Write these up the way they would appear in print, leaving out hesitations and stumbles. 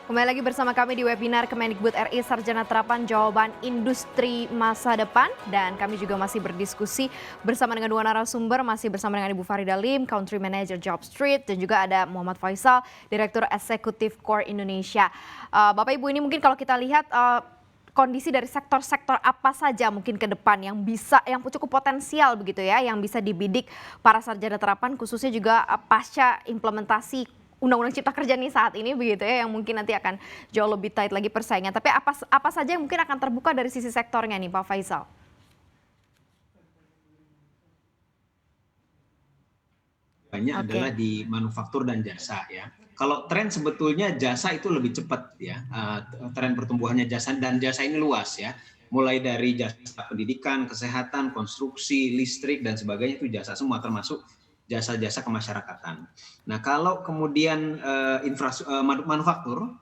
Kembali lagi bersama kami di webinar Kemendikbud RI Sarjana Terapan Jawaban Industri Masa Depan. Dan kami juga masih berdiskusi bersama dengan dua narasumber, masih bersama dengan Ibu Farida Lim, Country Manager JobStreet, dan juga ada Muhammad Faisal, Direktur Eksekutif Core Indonesia. Bapak Ibu, ini mungkin kalau kita lihat kondisi dari sektor-sektor apa saja mungkin ke depan yang cukup potensial begitu ya, yang bisa dibidik para sarjana terapan, khususnya juga pasca implementasi Undang-Undang Cipta Kerja nih saat ini begitu ya, yang mungkin nanti akan jauh lebih tight lagi persaingan. Tapi apa saja yang mungkin akan terbuka dari sisi sektornya nih Pak Faisal? Banyak adalah di manufaktur dan jasa ya. Kalau tren sebetulnya jasa itu lebih cepat ya, tren pertumbuhannya jasa, dan jasa ini luas ya. Mulai dari jasa pendidikan, kesehatan, konstruksi, listrik dan sebagainya itu jasa semua, termasuk jasa-jasa kemasyarakatan. Nah, kalau kemudian manufaktur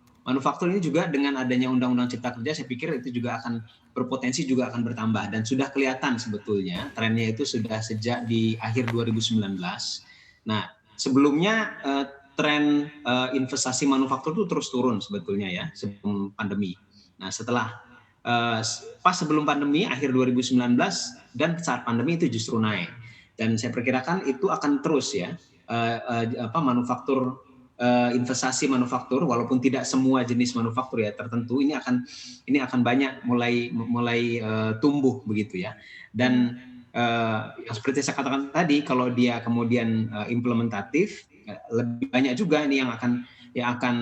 ini juga dengan adanya Undang-Undang Cipta Kerja, saya pikir itu juga akan berpotensi juga akan bertambah, dan sudah kelihatan sebetulnya trennya itu sudah sejak di akhir 2019. Nah, sebelumnya tren investasi manufaktur itu terus turun sebetulnya ya sebelum pandemi. Nah, setelah pas sebelum pandemi akhir 2019 dan saat pandemi itu justru naik. Dan saya perkirakan itu akan terus ya, manufaktur, investasi manufaktur, walaupun tidak semua jenis manufaktur ya tertentu, ini akan banyak mulai tumbuh begitu ya. Dan yang seperti saya katakan tadi, kalau dia kemudian implementatif, lebih banyak juga ini yang akan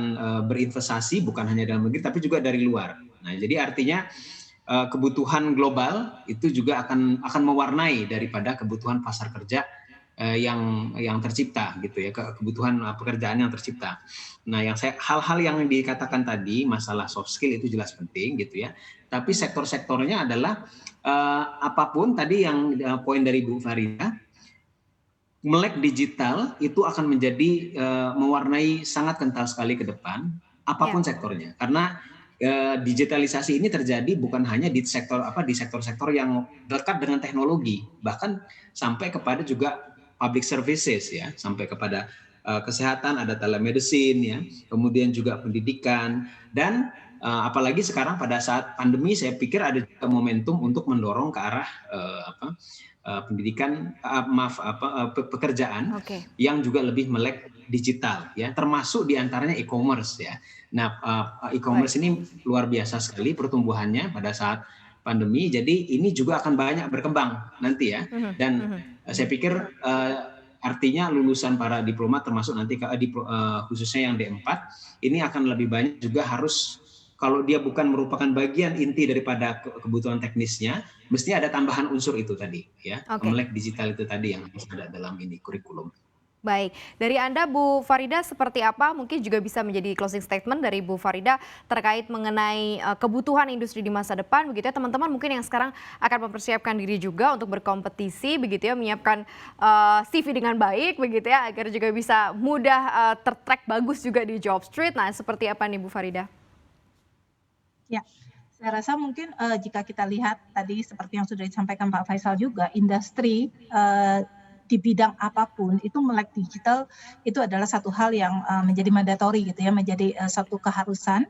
berinvestasi, bukan hanya dalam negeri tapi juga dari luar. Nah, jadi artinya kebutuhan global itu juga akan mewarnai daripada kebutuhan pasar kerja yang tercipta gitu ya, kebutuhan pekerjaan yang tercipta. Nah, hal-hal yang dikatakan tadi, masalah soft skill itu jelas penting gitu ya. Tapi sektor-sektornya adalah apapun tadi yang poin dari Bu Farida, melek digital itu akan menjadi mewarnai sangat kental sekali ke depan, apapun sektornya. Karena digitalisasi ini terjadi bukan hanya di sektor-sektor yang dekat dengan teknologi, bahkan sampai kepada juga public services ya, sampai kepada kesehatan, ada telemedicine ya, kemudian juga pendidikan, dan apalagi sekarang pada saat pandemi saya pikir ada juga momentum untuk mendorong ke arah pendidikan, pekerjaan yang juga lebih melek digital ya, termasuk diantaranya e-commerce ya. Nah, e-commerce ini luar biasa sekali pertumbuhannya pada saat pandemi, jadi ini juga akan banyak berkembang nanti ya. Dan saya pikir artinya lulusan para diplomat termasuk nanti khususnya yang D4 ini akan lebih banyak juga harus, kalau dia bukan merupakan bagian inti daripada kebutuhan teknisnya, mesti ada tambahan unsur itu tadi ya, melek digital itu tadi yang harus ada dalam ini kurikulum. Baik, dari Anda Bu Farida seperti apa? Mungkin juga bisa menjadi closing statement dari Bu Farida terkait mengenai kebutuhan industri di masa depan begitu ya. Teman-teman mungkin yang sekarang akan mempersiapkan diri juga untuk berkompetisi begitu ya, menyiapkan CV dengan baik begitu ya, agar juga bisa mudah tertrack bagus juga di JobStreet. Nah, seperti apa nih Bu Farida? Ya, saya rasa mungkin jika kita lihat tadi seperti yang sudah disampaikan Pak Faisal juga, industri di bidang apapun itu melek digital itu adalah satu hal yang menjadi mandatori gitu ya, menjadi satu keharusan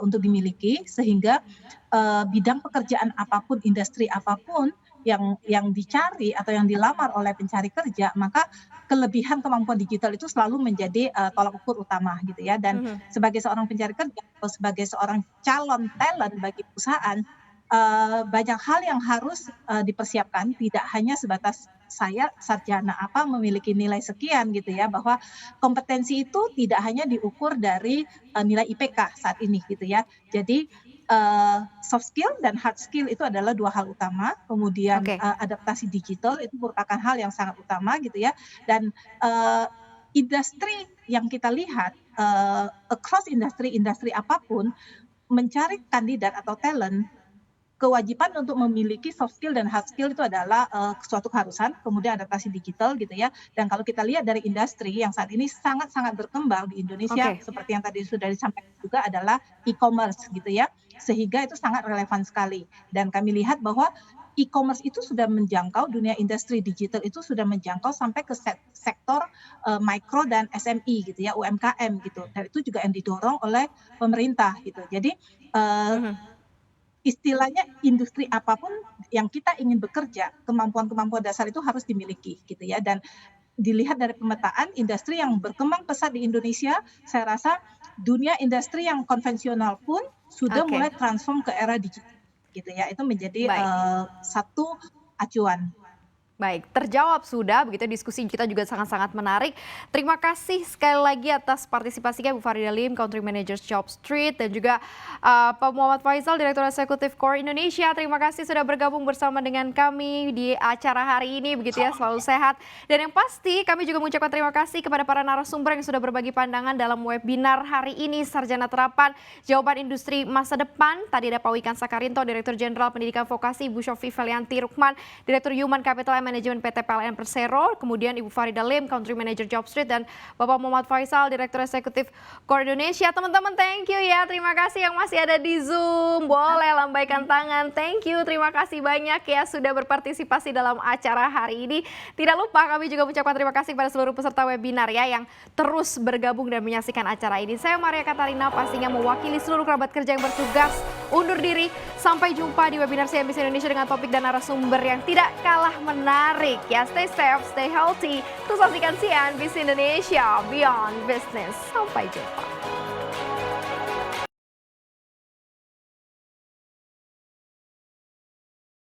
untuk dimiliki, sehingga bidang pekerjaan apapun, industri apapun yang dicari atau yang dilamar oleh pencari kerja, maka kelebihan kemampuan digital itu selalu menjadi tolak ukur utama gitu ya. Dan sebagai seorang pencari kerja atau sebagai seorang calon talent bagi perusahaan, banyak hal yang harus dipersiapkan, tidak hanya sebatas saya sarjana apa memiliki nilai sekian gitu ya, bahwa kompetensi itu tidak hanya diukur dari nilai IPK saat ini gitu ya. Jadi soft skill dan hard skill itu adalah dua hal utama, kemudian adaptasi digital itu merupakan hal yang sangat utama gitu ya. Dan industri yang kita lihat across industri apapun, mencari kandidat atau talent, kewajiban untuk memiliki soft skill dan hard skill itu adalah suatu keharusan, kemudian adaptasi digital gitu ya. Dan kalau kita lihat dari industri yang saat ini sangat-sangat berkembang di Indonesia, seperti yang tadi sudah disampaikan juga adalah e-commerce gitu ya, sehingga itu sangat relevan sekali. Dan kami lihat bahwa e-commerce itu sudah menjangkau, dunia industri digital itu sudah menjangkau sampai ke sektor mikro dan SME gitu ya, UMKM gitu. Dan itu juga yang didorong oleh pemerintah gitu. Jadi istilahnya industri apapun yang kita ingin bekerja, kemampuan-kemampuan dasar itu harus dimiliki gitu ya. Dan dilihat dari pemetaan industri yang berkembang pesat di Indonesia, saya rasa dunia industri yang konvensional pun sudah mulai transform ke era digital gitu ya. Itu menjadi satu acuan. Baik, terjawab sudah, begitu diskusi kita juga sangat-sangat menarik. Terima kasih sekali lagi atas partisipasinya Bu Farida Lim, Country Manager Job Street, dan juga Pak Muhammad Faisal, Direktur Eksekutif Core Indonesia. Terima kasih sudah bergabung bersama dengan kami di acara hari ini, begitu ya, selalu sehat. Dan yang pasti kami juga mengucapkan terima kasih kepada para narasumber yang sudah berbagi pandangan dalam webinar hari ini, Sarjana Terapan Jawaban Industri Masa Depan. Tadi ada Pak Wikan Sakarinto, Direktur Jenderal Pendidikan Vokasi, Bu Shofi Felianti Rukman, Direktur Human Capital Manajemen PT PLN Persero, kemudian Ibu Farida Lim, Country Manager Job Street, dan Bapak Muhammad Faisal, Direktur Eksekutif Core Indonesia. Teman-teman, thank you ya, terima kasih yang masih ada di Zoom, boleh lambaikan tangan, thank you, terima kasih banyak ya sudah berpartisipasi dalam acara hari ini. Tidak lupa kami juga mengucapkan terima kasih pada seluruh peserta webinar ya yang terus bergabung dan menyaksikan acara ini. Saya Maria Katarina, pastinya mewakili seluruh kerabat kerja yang bertugas undur diri. Sampai jumpa di webinar CNBC Indonesia dengan topik dan narasumber yang tidak kalah menarik ya. Stay safe, stay healthy. Terus saksikan CNBC Indonesia Beyond Business. Sampai jumpa.